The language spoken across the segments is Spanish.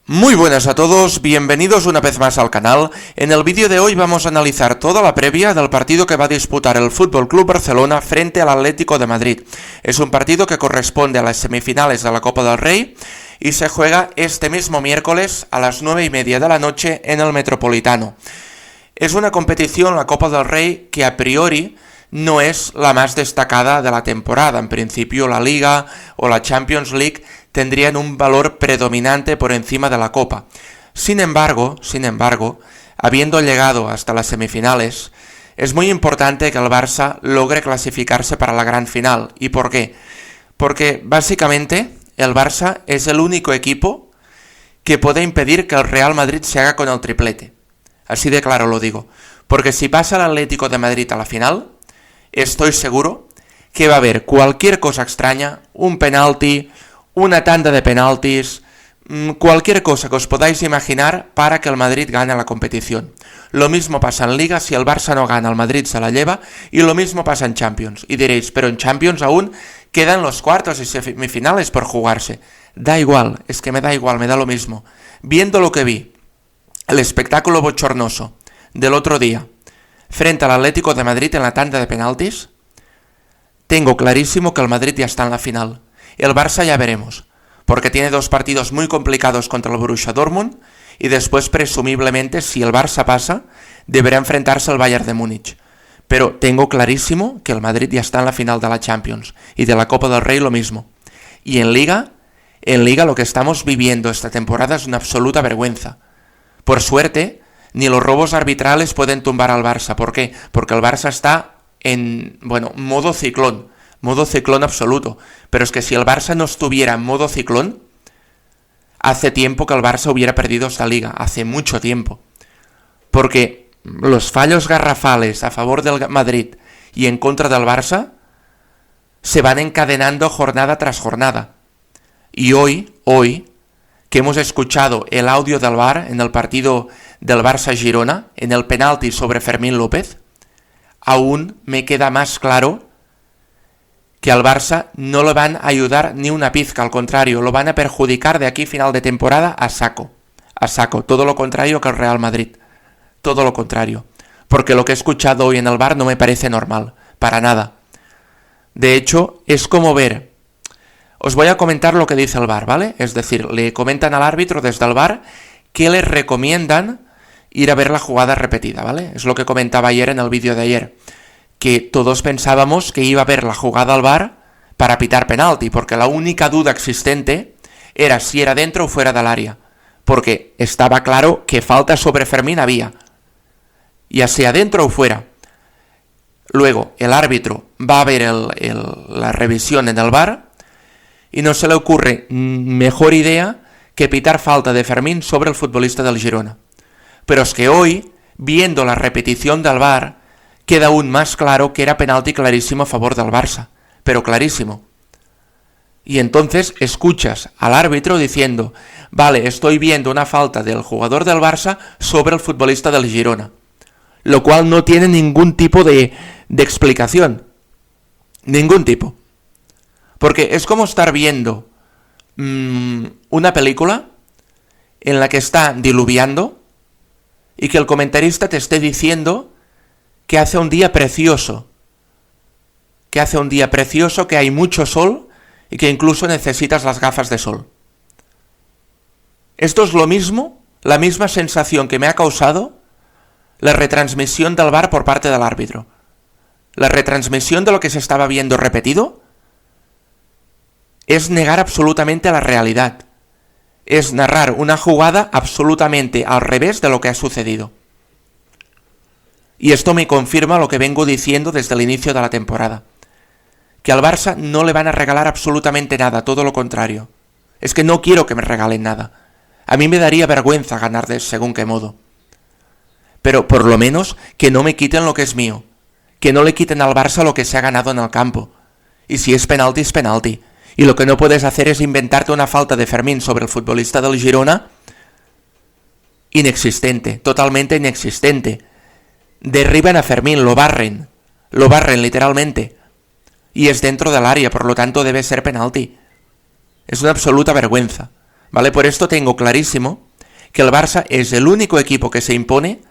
Muy buenas a todos, bienvenidos una vez más al canal. En el vídeo de hoy vamos a analizar toda la previa del partido que va a disputar el Fútbol Club Barcelona frente al Atlético de Madrid. Es un partido que corresponde a las semifinales de la Copa del Rey y se juega este mismo miércoles a las 9:30 de la noche en el Metropolitano. Es una competición, la Copa del Rey, que a priori no es la más destacada de la temporada. En principio la Liga o la Champions League tendrían un valor predominante por encima de la Copa. Sin embargo, habiendo llegado hasta las semifinales, es muy importante que el Barça logre clasificarse para la gran final. ¿Y por qué? Porque básicamente el Barça es el único equipo que puede impedir que el Real Madrid se haga con el triplete. Así de claro lo digo. Porque si pasa el Atlético de Madrid a la final, estoy seguro que va a haber cualquier cosa extraña, un penalti, una tanda de penaltis, cualquier cosa que os podáis imaginar para que el Madrid gane la competición. Lo mismo pasa en Liga, si el Barça no gana, el Madrid se la lleva, y lo mismo pasa en Champions. Y diréis, pero en Champions aún quedan los cuartos y semifinales por jugarse. Da igual, es que me da igual, me da lo mismo. Viendo lo que vi, el espectáculo bochornoso del otro día, frente al Atlético de Madrid en la tanda de penaltis, tengo clarísimo que el Madrid ya está en la final. El Barça ya veremos, porque tiene dos partidos muy complicados contra el Borussia Dortmund y después, presumiblemente, si el Barça pasa, deberá enfrentarse al Bayern de Múnich. Pero tengo clarísimo que el Madrid ya está en la final de la Champions y de la Copa del Rey lo mismo. Y en Liga lo que estamos viviendo esta temporada es una absoluta vergüenza. Por suerte, ni los robos arbitrales pueden tumbar al Barça. ¿Por qué? Porque el Barça está en, modo ciclón absoluto. Pero es que si el Barça no estuviera en modo ciclón, hace tiempo que el Barça hubiera perdido esta liga, hace mucho tiempo. Porque los fallos garrafales a favor del Madrid y en contra del Barça se van encadenando jornada tras jornada. Y hoy, que hemos escuchado el audio del VAR en el partido del Barça-Girona, en el penalti sobre Fermín López, aún me queda más claro que al Barça no le van a ayudar ni una pizca, al contrario, lo van a perjudicar de aquí final de temporada a saco, todo lo contrario que el Real Madrid, todo lo contrario, porque lo que he escuchado hoy en el VAR no me parece normal, para nada. De hecho, es como ver, os voy a comentar lo que dice el VAR, ¿vale? Es decir, le comentan al árbitro desde el VAR que le recomiendan ir a ver la jugada repetida, ¿vale? Es lo que comentaba ayer en el vídeo de ayer, que todos pensábamos que iba a ver la jugada al VAR para pitar penalti, porque la única duda existente era si era dentro o fuera del área, porque estaba claro que falta sobre Fermín había, ya sea dentro o fuera. Luego el árbitro va a ver la revisión en el VAR y no se le ocurre mejor idea que pitar falta de Fermín sobre el futbolista del Girona. Pero es que hoy, viendo la repetición del VAR, queda aún más claro que era penalti clarísimo a favor del Barça, pero clarísimo. Y entonces escuchas al árbitro diciendo, vale, estoy viendo una falta del jugador del Barça sobre el futbolista del Girona, lo cual no tiene ningún tipo de explicación, ningún tipo. Porque es como estar viendo una película en la que está diluviando y que el comentarista te esté diciendo que hace un día precioso, que hay mucho sol y que incluso necesitas las gafas de sol. Esto es lo mismo, la misma sensación que me ha causado la retransmisión del VAR por parte del árbitro. La retransmisión de lo que se estaba viendo repetido es negar absolutamente la realidad. Es narrar una jugada absolutamente al revés de lo que ha sucedido. Y esto me confirma lo que vengo diciendo desde el inicio de la temporada. Que al Barça no le van a regalar absolutamente nada, todo lo contrario. Es que no quiero que me regalen nada. A mí me daría vergüenza ganar de según qué modo. Pero por lo menos que no me quiten lo que es mío. Que no le quiten al Barça lo que se ha ganado en el campo. Y si es penalti, es penalti. Y lo que no puedes hacer es inventarte una falta de Fermín sobre el futbolista del Girona inexistente, totalmente inexistente. Derriban a Fermín, lo barren literalmente. Y es dentro del área, por lo tanto debe ser penalti. Es una absoluta vergüenza. ¿vale? Por esto tengo clarísimo que el Barça es el único equipo que se impone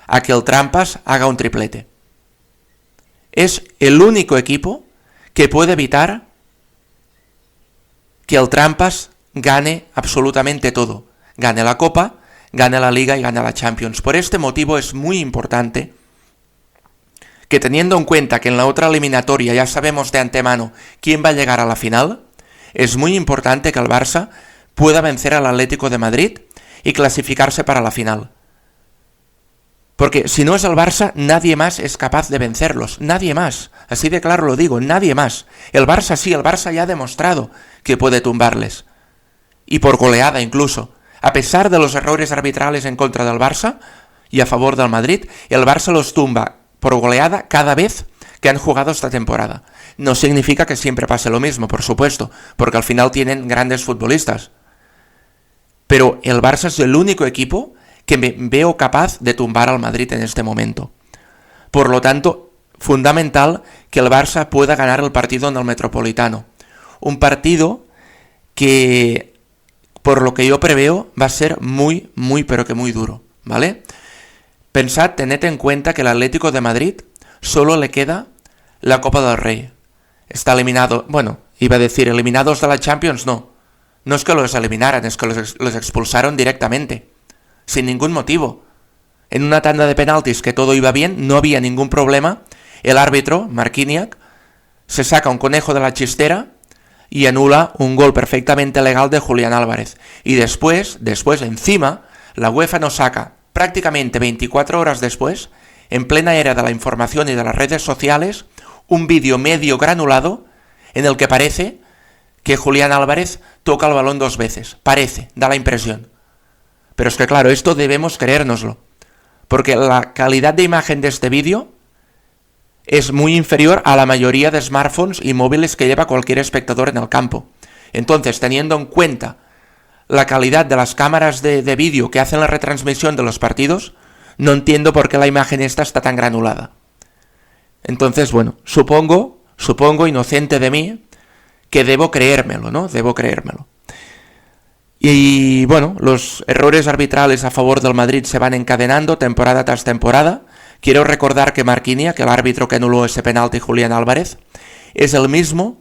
a que el Trampas haga un triplete. Es el único equipo que puede evitar que el Trampas gane absolutamente todo. Gane la Copa, gane la Liga y gane la Champions. Por este motivo es muy importante que, teniendo en cuenta que en la otra eliminatoria ya sabemos de antemano quién va a llegar a la final, es muy importante que el Barça pueda vencer al Atlético de Madrid y clasificarse para la final. Porque si no es el Barça, nadie más es capaz de vencerlos. Nadie más. Así de claro lo digo, nadie más. El Barça sí, el Barça ya ha demostrado que puede tumbarles. Y por goleada incluso. A pesar de los errores arbitrales en contra del Barça y a favor del Madrid, el Barça los tumba por goleada cada vez que han jugado esta temporada. No significa que siempre pase lo mismo, por supuesto, porque al final tienen grandes futbolistas. Pero el Barça es el único equipo que me veo capaz de tumbar al Madrid en este momento. Por lo tanto, fundamental que el Barça pueda ganar el partido en el Metropolitano. Un partido que, por lo que yo preveo, va a ser muy, pero que muy duro, ¿vale? Tened en cuenta que el Atlético de Madrid solo le queda la Copa del Rey. Está eliminado, eliminados de la Champions, no. No es que los eliminaran, es que los expulsaron directamente. Sin ningún motivo. En una tanda de penaltis que todo iba bien, no había ningún problema, el árbitro, Marquinhos, se saca un conejo de la chistera y anula un gol perfectamente legal de Julián Álvarez. Y después, encima, la UEFA nos saca, prácticamente 24 horas después, en plena era de la información y de las redes sociales, un vídeo medio granulado en el que parece que Julián Álvarez toca el balón 2 veces. Parece, da la impresión. Pero es que claro, esto debemos creérnoslo, porque la calidad de imagen de este vídeo es muy inferior a la mayoría de smartphones y móviles que lleva cualquier espectador en el campo. Entonces, teniendo en cuenta la calidad de las cámaras de vídeo que hacen la retransmisión de los partidos, no entiendo por qué la imagen esta está tan granulada. Entonces, supongo, inocente de mí, que debo creérmelo, ¿no? Debo creérmelo. Y los errores arbitrales a favor del Madrid se van encadenando temporada tras temporada. Quiero recordar que Marquinhos, que el árbitro que anuló ese penalti, Julián Álvarez, es el mismo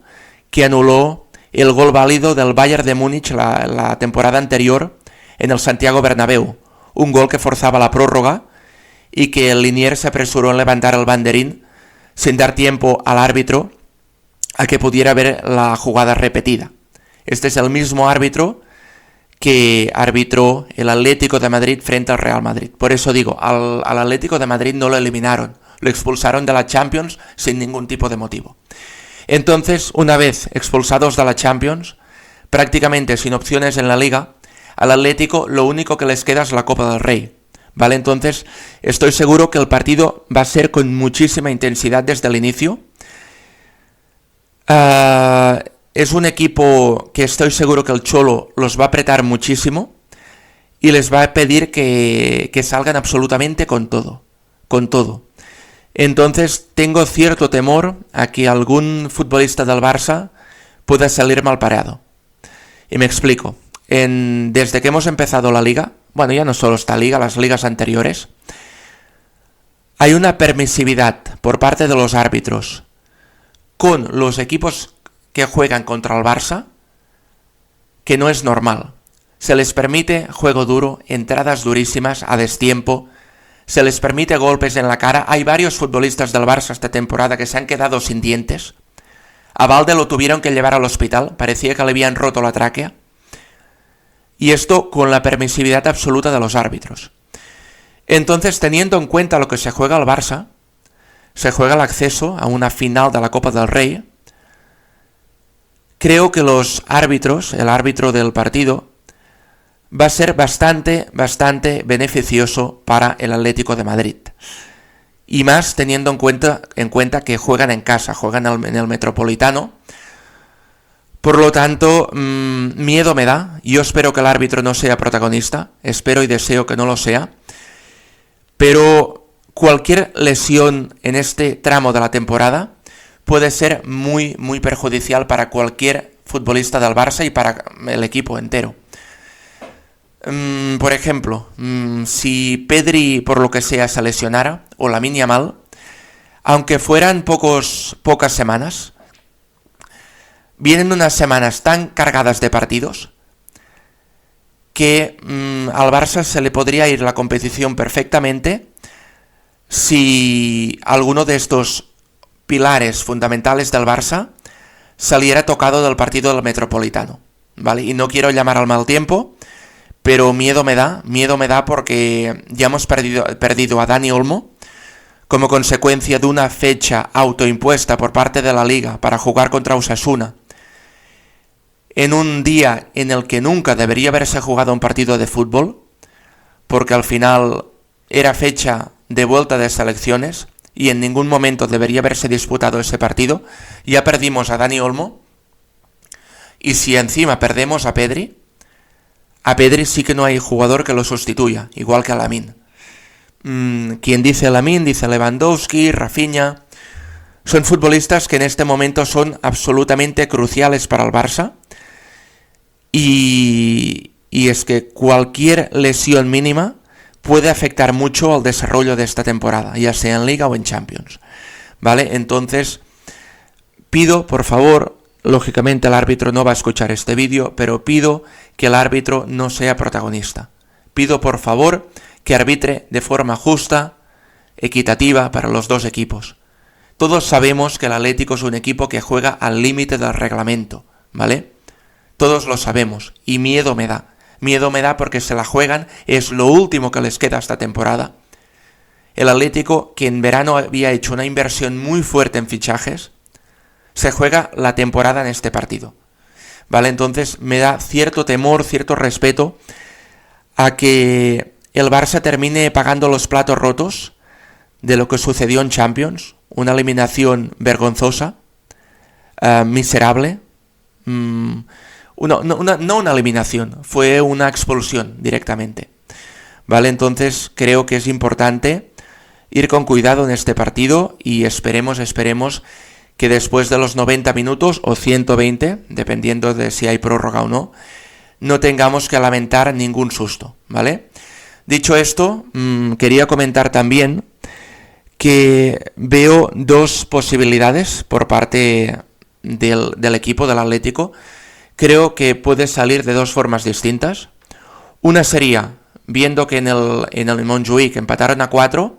que anuló el gol válido del Bayern de Múnich la temporada anterior en el Santiago Bernabéu. Un gol que forzaba la prórroga y que el Liniers se apresuró en levantar el banderín sin dar tiempo al árbitro a que pudiera ver la jugada repetida. Este es el mismo árbitro que arbitró el Atlético de Madrid frente al Real Madrid. Por eso digo, al Atlético de Madrid no lo eliminaron, lo expulsaron de la Champions sin ningún tipo de motivo. Entonces, una vez expulsados de la Champions, prácticamente sin opciones en la Liga, al Atlético lo único que les queda es la Copa del Rey, ¿vale? Entonces, estoy seguro que el partido va a ser con muchísima intensidad desde el inicio. Es un equipo que estoy seguro que el Cholo los va a apretar muchísimo y les va a pedir que salgan absolutamente con todo. Entonces tengo cierto temor a que algún futbolista del Barça pueda salir mal parado. Y me explico. Desde que hemos empezado la Liga, ya no solo esta Liga, las ligas anteriores, hay una permisividad por parte de los árbitros con los equipos que juegan contra el Barça, que no es normal. Se les permite juego duro, entradas durísimas a destiempo, se les permite golpes en la cara. Hay varios futbolistas del Barça esta temporada que se han quedado sin dientes. A Valde lo tuvieron que llevar al hospital, parecía que le habían roto la tráquea. Y esto con la permisividad absoluta de los árbitros. Entonces, teniendo en cuenta lo que se juega al Barça, se juega el acceso a una final de la Copa del Rey. Creo que los árbitros, el árbitro del partido, va a ser bastante beneficioso para el Atlético de Madrid. Y más teniendo en cuenta que juegan en casa, juegan en el Metropolitano. Por lo tanto, miedo me da. Yo espero que el árbitro no sea protagonista. Espero y deseo que no lo sea. Pero cualquier lesión en este tramo de la temporada puede ser muy perjudicial para cualquier futbolista del Barça y para el equipo entero. Por ejemplo, si Pedri por lo que sea se lesionara, o Lamine Yamal, aunque fueran pocas semanas, vienen unas semanas tan cargadas de partidos que al Barça se le podría ir la competición perfectamente si alguno de estos pilares fundamentales del Barça saliera tocado del partido del Metropolitano, ¿vale? Y no quiero llamar al mal tiempo, pero miedo me da porque ya hemos perdido a Dani Olmo como consecuencia de una fecha autoimpuesta por parte de la Liga para jugar contra Osasuna en un día en el que nunca debería haberse jugado un partido de fútbol, porque al final era fecha de vuelta de selecciones y en ningún momento debería haberse disputado ese partido. Ya perdimos a Dani Olmo, y si encima perdemos a Pedri sí que no hay jugador que lo sustituya, igual que a Lamine. Quien dice Lamine, dice Lewandowski, Rafinha. Son futbolistas que en este momento son absolutamente cruciales para el Barça. Y es que cualquier lesión mínima puede afectar mucho al desarrollo de esta temporada, ya sea en Liga o en Champions, ¿vale? Entonces, pido, por favor, lógicamente el árbitro no va a escuchar este vídeo, pero pido que el árbitro no sea protagonista. Pido, por favor, que arbitre de forma justa, equitativa para los dos equipos. Todos sabemos que el Atlético es un equipo que juega al límite del reglamento, ¿vale? Todos lo sabemos, y miedo me da. Miedo me da porque se la juegan, es lo último que les queda esta temporada. El Atlético, que en verano había hecho una inversión muy fuerte en fichajes, se juega la temporada en este partido, ¿vale? Entonces me da cierto temor, cierto respeto a que el Barça termine pagando los platos rotos de lo que sucedió en Champions, una eliminación vergonzosa, miserable, no una eliminación, fue una expulsión directamente, ¿vale? Entonces creo que es importante ir con cuidado en este partido y esperemos que después de los 90 minutos o 120, dependiendo de si hay prórroga o no, no tengamos que lamentar ningún susto, ¿vale? Dicho esto, quería comentar también que veo dos posibilidades por parte del equipo del Atlético. Creo que puede salir de dos formas distintas. Una sería, viendo que en el Montjuïc empataron a 4,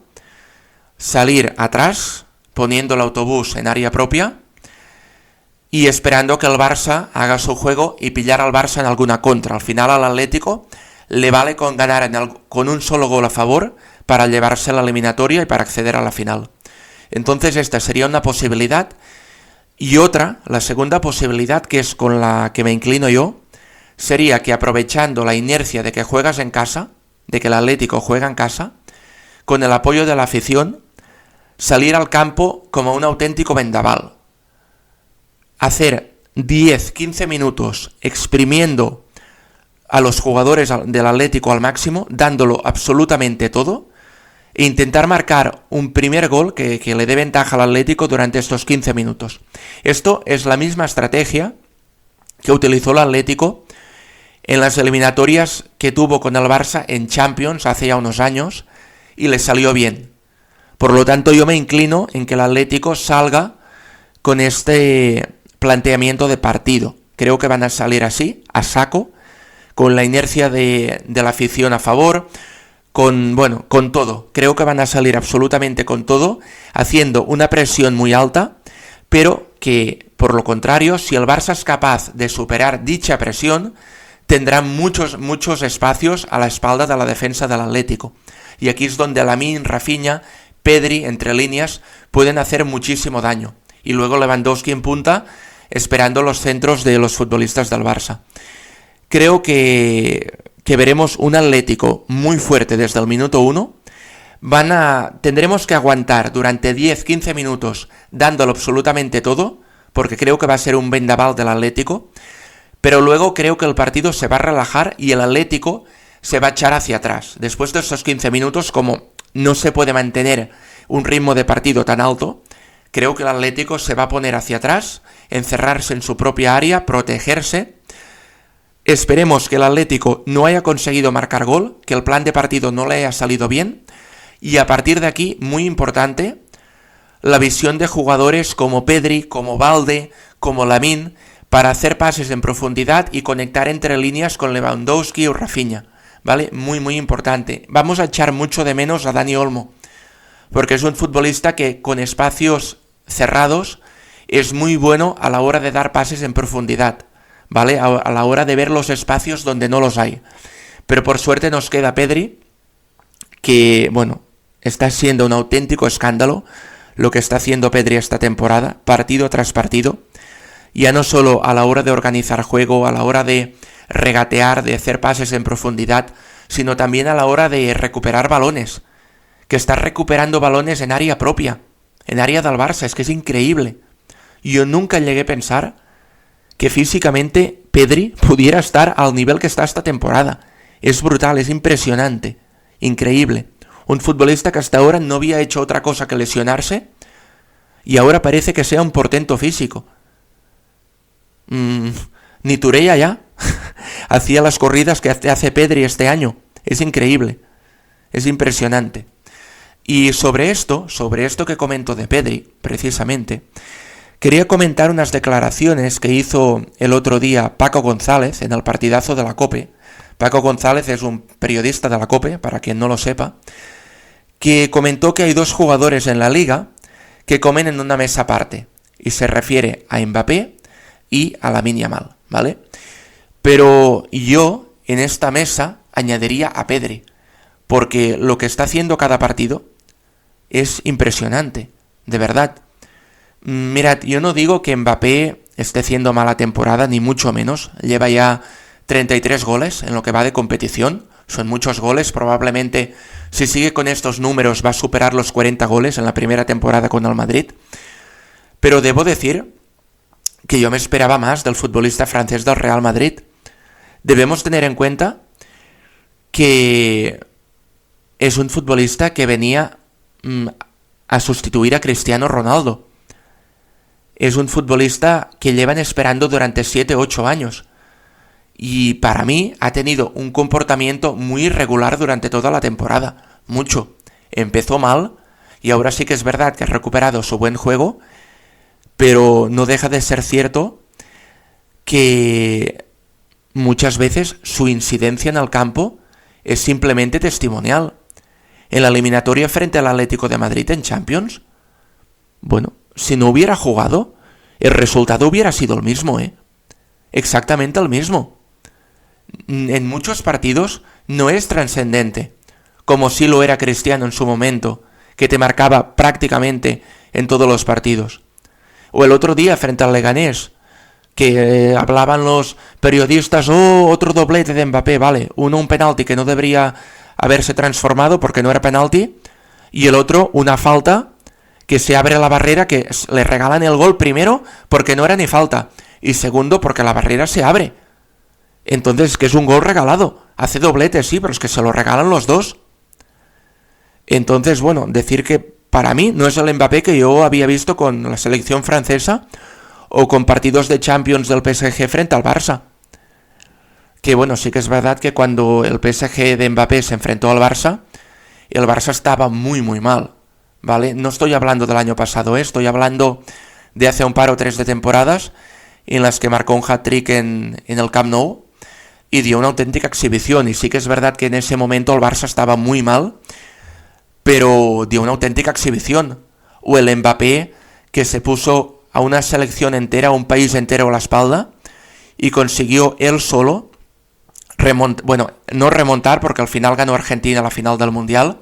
salir atrás, poniendo el autobús en área propia y esperando que el Barça haga su juego y pillar al Barça en alguna contra. Al final al Atlético le vale con ganar con un solo gol a favor para llevarse la eliminatoria y para acceder a la final. Entonces esta sería una posibilidad. Y otra, la segunda posibilidad, que es con la que me inclino yo, sería que aprovechando la inercia de que juegas en casa, de que el Atlético juega en casa, con el apoyo de la afición, salir al campo como un auténtico vendaval. Hacer 10-15 minutos exprimiendo a los jugadores del Atlético al máximo, dándolo absolutamente todo, e intentar marcar un primer gol que le dé ventaja al Atlético durante estos 15 minutos. Esto es la misma estrategia que utilizó el Atlético en las eliminatorias que tuvo con el Barça en Champions hace ya unos años y le salió bien. Por lo tanto, yo me inclino en que el Atlético salga con este planteamiento de partido. Creo que van a salir así, a saco, con la inercia de la afición a favor, con todo. Creo que van a salir absolutamente con todo, haciendo una presión muy alta, pero que, por lo contrario, si el Barça es capaz de superar dicha presión, tendrá muchos espacios a la espalda de la defensa del Atlético. Y aquí es donde Lamine, Rafinha, Pedri, entre líneas, pueden hacer muchísimo daño. Y luego Lewandowski en punta, esperando los centros de los futbolistas del Barça. Creo que veremos un Atlético muy fuerte desde el minuto 1. Tendremos que aguantar durante 10-15 minutos dándolo absolutamente todo, porque creo que va a ser un vendaval del Atlético, pero luego creo que el partido se va a relajar y el Atlético se va a echar hacia atrás. Después de estos 15 minutos, como no se puede mantener un ritmo de partido tan alto, creo que el Atlético se va a poner hacia atrás, encerrarse en su propia área, protegerse, Esperemos que el Atlético no haya conseguido marcar gol, que el plan de partido no le haya salido bien, y a partir de aquí, muy importante, la visión de jugadores como Pedri, como Balde, como Lamine, para hacer pases en profundidad y conectar entre líneas con Lewandowski o Rafinha, ¿vale? Muy, muy importante. Vamos a echar mucho de menos a Dani Olmo, porque es un futbolista que con espacios cerrados es muy bueno a la hora de dar pases en profundidad, ¿vale? A la hora de ver los espacios donde no los hay. Pero por suerte nos queda Pedri, que, bueno, está siendo un auténtico escándalo lo que está haciendo Pedri esta temporada, partido tras partido. Ya no solo a la hora de organizar juego, a la hora de regatear, de hacer pases en profundidad, sino también a la hora de recuperar balones, que está recuperando balones en área propia, en área del Barça, es que es increíble. Yo nunca llegué a pensar que físicamente Pedri pudiera estar al nivel que está esta temporada. Es brutal, es impresionante, increíble. Un futbolista que hasta ahora no había hecho otra cosa que lesionarse y ahora parece que sea un portento físico. Ni Tureya ya hacía las corridas que hace Pedri este año. Es increíble, es impresionante. Y sobre esto que comento de Pedri, precisamente, quería comentar unas declaraciones que hizo el otro día Paco González en el partidazo de la COPE. Paco González es un periodista de la COPE, para quien no lo sepa, que comentó que hay dos jugadores en la liga que comen en una mesa aparte, y se refiere a Mbappé y a Lamine Yamal, ¿vale? Pero yo en esta mesa añadiría a Pedri, porque lo que está haciendo cada partido es impresionante, de verdad. Mirad, yo no digo que Mbappé esté haciendo mala temporada, ni mucho menos. Lleva ya 33 goles en lo que va de competición. Son muchos goles, probablemente si sigue con estos números va a superar los 40 goles en la primera temporada con el Madrid. Pero debo decir que yo me esperaba más del futbolista francés del Real Madrid. Debemos tener en cuenta que es un futbolista que venía a sustituir a Cristiano Ronaldo. Es un futbolista que llevan esperando durante 7-8 años. Y para mí ha tenido un comportamiento muy irregular durante toda la temporada. Mucho. Empezó mal y ahora sí que es verdad que ha recuperado su buen juego, pero no deja de ser cierto que muchas veces su incidencia en el campo es simplemente testimonial. En la eliminatoria frente al Atlético de Madrid en Champions, bueno, si no hubiera jugado, el resultado hubiera sido el mismo, exactamente el mismo. En muchos partidos no es trascendente, como sí lo era Cristiano en su momento, que te marcaba prácticamente en todos los partidos. O el otro día frente al Leganés, que hablaban los periodistas, otro doblete de Mbappé, vale, un penalti que no debería haberse transformado porque no era penalti, y el otro una falta que se abre la barrera, que le regalan el gol primero porque no era ni falta, y segundo porque la barrera se abre. Entonces, que es un gol regalado. Hace doblete, sí, pero es que se lo regalan los dos. Entonces, bueno, decir que para mí no es el Mbappé que yo había visto con la selección francesa o con partidos de Champions del PSG frente al Barça. Que bueno, sí que es verdad que cuando el PSG de Mbappé se enfrentó al Barça, el Barça estaba muy muy mal, ¿vale? No estoy hablando del año pasado, estoy hablando de hace un par o tres de temporadas en las que marcó un hat-trick en el Camp Nou y dio una auténtica exhibición. Y sí que es verdad que en ese momento el Barça estaba muy mal, pero dio una auténtica exhibición. O el Mbappé que se puso a una selección entera, a un país entero a la espalda y consiguió él solo no remontar porque al final ganó Argentina la final del Mundial,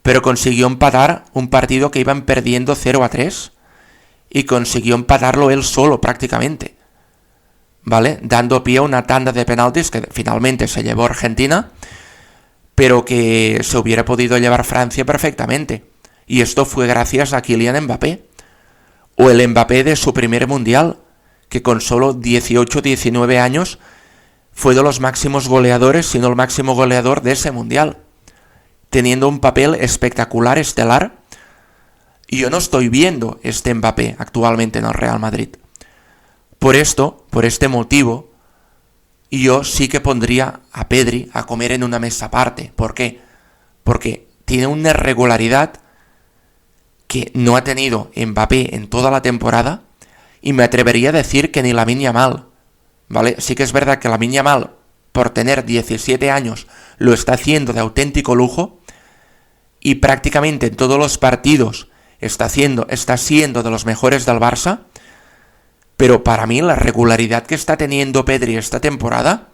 pero consiguió empatar un partido que iban perdiendo 0-3 y consiguió empatarlo él solo prácticamente, ¿vale? Dando pie a una tanda de penaltis que finalmente se llevó Argentina, pero que se hubiera podido llevar Francia perfectamente. Y esto fue gracias a Kylian Mbappé. O el Mbappé de su primer Mundial, que con solo 18-19 años fue de los máximos goleadores, si no el máximo goleador de ese Mundial, teniendo un papel espectacular, estelar. Y yo no estoy viendo este Mbappé actualmente en el Real Madrid. Por este motivo, y yo sí que pondría a Pedri a comer en una mesa aparte. ¿Por qué? Porque tiene una irregularidad que no ha tenido Mbappé en toda la temporada, y me atrevería a decir que ni Lamine Yamal, ¿vale? Sí que es verdad que Lamine Yamal, por tener 17 años, lo está haciendo de auténtico lujo, y prácticamente en todos los partidos está siendo de los mejores del Barça, pero para mí la regularidad que está teniendo Pedri esta temporada,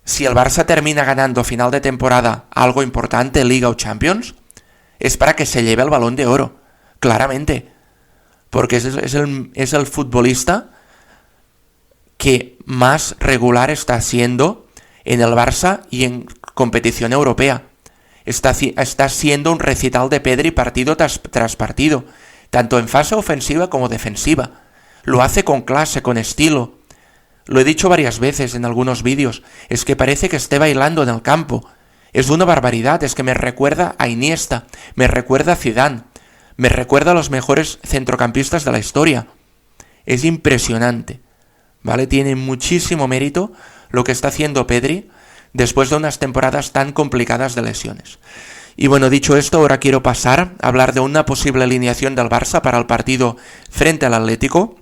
si el Barça termina ganando a final de temporada algo importante, Liga o Champions, es para que se lleve el Balón de Oro, claramente, porque es el futbolista que más regular está siendo en el Barça y en competición europea. Está siendo un recital de Pedri partido tras partido, tanto en fase ofensiva como defensiva. Lo hace con clase, con estilo. Lo he dicho varias veces en algunos vídeos, es que parece que esté bailando en el campo. Es una barbaridad, es que me recuerda a Iniesta, me recuerda a Zidane, me recuerda a los mejores centrocampistas de la historia. Es impresionante, ¿vale? Tiene muchísimo mérito lo que está haciendo Pedri después de unas temporadas tan complicadas de lesiones. Y bueno, dicho esto, ahora quiero pasar a hablar de una posible alineación del Barça para el partido frente al Atlético.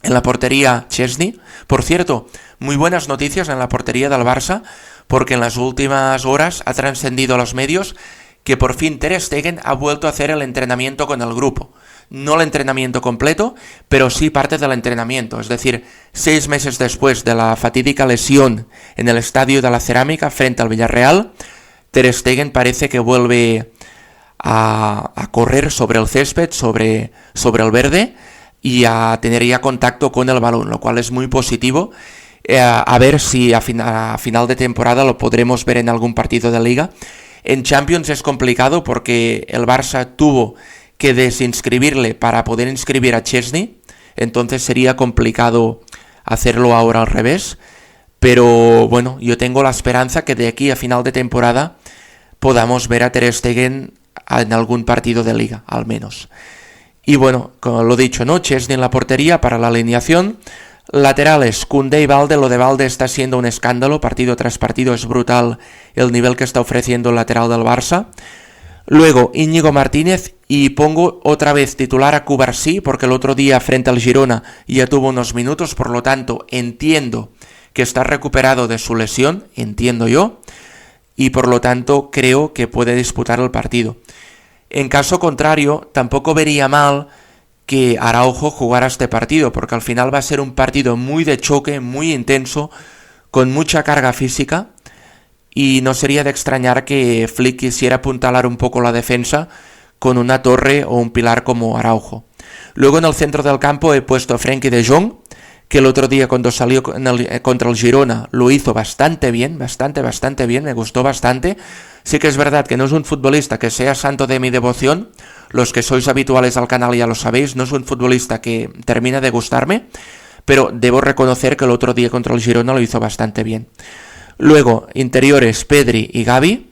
En la portería, Szczęsny. Por cierto, muy buenas noticias en la portería del Barça, porque en las últimas horas ha trascendido a los medios que por fin Ter Stegen ha vuelto a hacer el entrenamiento con el grupo. No el entrenamiento completo, pero sí parte del entrenamiento. Es decir, 6 meses después de la fatídica lesión en el Estadio de la Cerámica frente al Villarreal, Ter Stegen parece que vuelve a correr sobre el césped, sobre el verde, y a tener ya contacto con el balón, lo cual es muy positivo. A ver si a final de temporada lo podremos ver en algún partido de Liga. En Champions es complicado porque el Barça tuvo que desinscribirle para poder inscribir a Szczęsny, entonces sería complicado hacerlo ahora al revés, pero bueno, yo tengo la esperanza que de aquí a final de temporada podamos ver a Ter Stegen en algún partido de Liga, al menos. Y bueno, como lo dicho, ¿no? Szczęsny en la portería para la alineación. Laterales, Koundé y Balde. Lo de Balde está siendo un escándalo, partido tras partido es brutal el nivel que está ofreciendo el lateral del Barça. Luego, Íñigo Martínez, y pongo otra vez titular a Cubarsí, porque el otro día frente al Girona ya tuvo unos minutos, por lo tanto entiendo que está recuperado de su lesión, entiendo yo, y por lo tanto creo que puede disputar el partido. En caso contrario, tampoco vería mal que Araujo jugara este partido, porque al final va a ser un partido muy de choque, muy intenso, con mucha carga física, y no sería de extrañar que Flick quisiera apuntalar un poco la defensa con una torre o un pilar como Araujo. Luego en el centro del campo he puesto a Frenkie de Jong, que el otro día cuando salió contra el Girona lo hizo bastante bien, bastante bien, me gustó bastante. Sí que es verdad que no es un futbolista que sea santo de mi devoción, los que sois habituales al canal ya lo sabéis, no es un futbolista que termina de gustarme, pero debo reconocer que el otro día contra el Girona lo hizo bastante bien. Luego, interiores, Pedri y Gavi,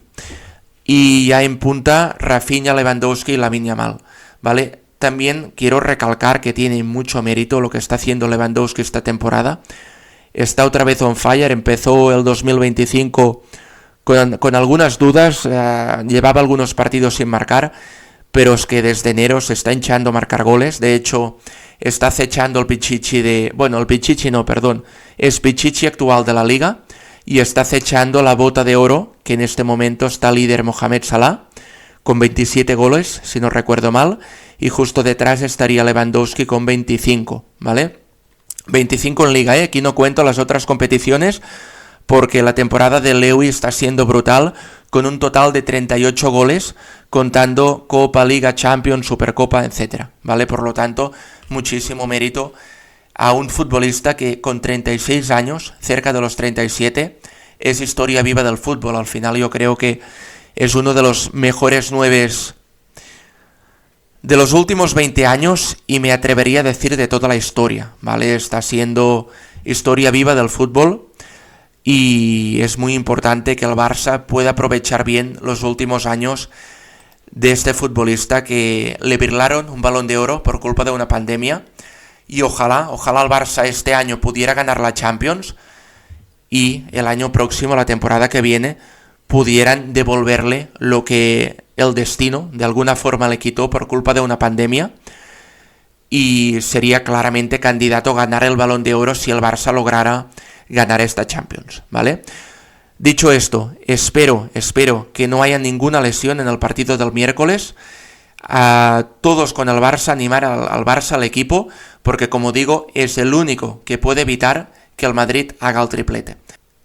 y ya en punta, Rafinha, Lewandowski y Lamine Yamal, ¿vale? También quiero recalcar que tiene mucho mérito lo que está haciendo Lewandowski esta temporada. Está otra vez on fire, empezó el 2025 con algunas dudas, llevaba algunos partidos sin marcar, pero es que desde enero se está hinchando a marcar goles. De hecho, está acechando el Pichichi es Pichichi actual de la Liga, y está acechando la bota de oro, que en este momento está líder Mohamed Salah, con 27 goles, si no recuerdo mal, y justo detrás estaría Lewandowski con 25, ¿vale? 25 en Liga, aquí no cuento las otras competiciones, porque la temporada de Lewis está siendo brutal, con un total de 38 goles, contando Copa, Liga, Champions, Supercopa, etc., ¿vale? Por lo tanto, muchísimo mérito a un futbolista que con 36 años, cerca de los 37, es historia viva del fútbol. Al final yo creo que es uno de los mejores 9 de los últimos 20 años, y me atrevería a decir de toda la historia, ¿vale? Está siendo historia viva del fútbol, y es muy importante que el Barça pueda aprovechar bien los últimos años de este futbolista que le birlaron un Balón de Oro por culpa de una pandemia, y ojalá el Barça este año pudiera ganar la Champions y el año próximo, la temporada que viene, pudieran devolverle lo que el destino de alguna forma le quitó por culpa de una pandemia, y sería claramente candidato a ganar el Balón de Oro si el Barça lograra ganar esta Champions, ¿vale? Dicho esto, espero que no haya ninguna lesión en el partido del miércoles. A todos con el Barça, animar al Barça, al equipo, porque como digo, es el único que puede evitar que el Madrid haga el triplete.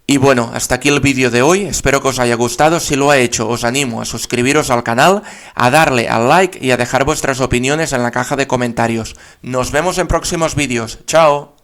Y bueno, hasta aquí el vídeo de hoy, espero que os haya gustado. Si lo ha hecho, os animo a suscribiros al canal, a darle al like y a dejar vuestras opiniones en la caja de comentarios. Nos vemos en próximos vídeos. ¡Chao!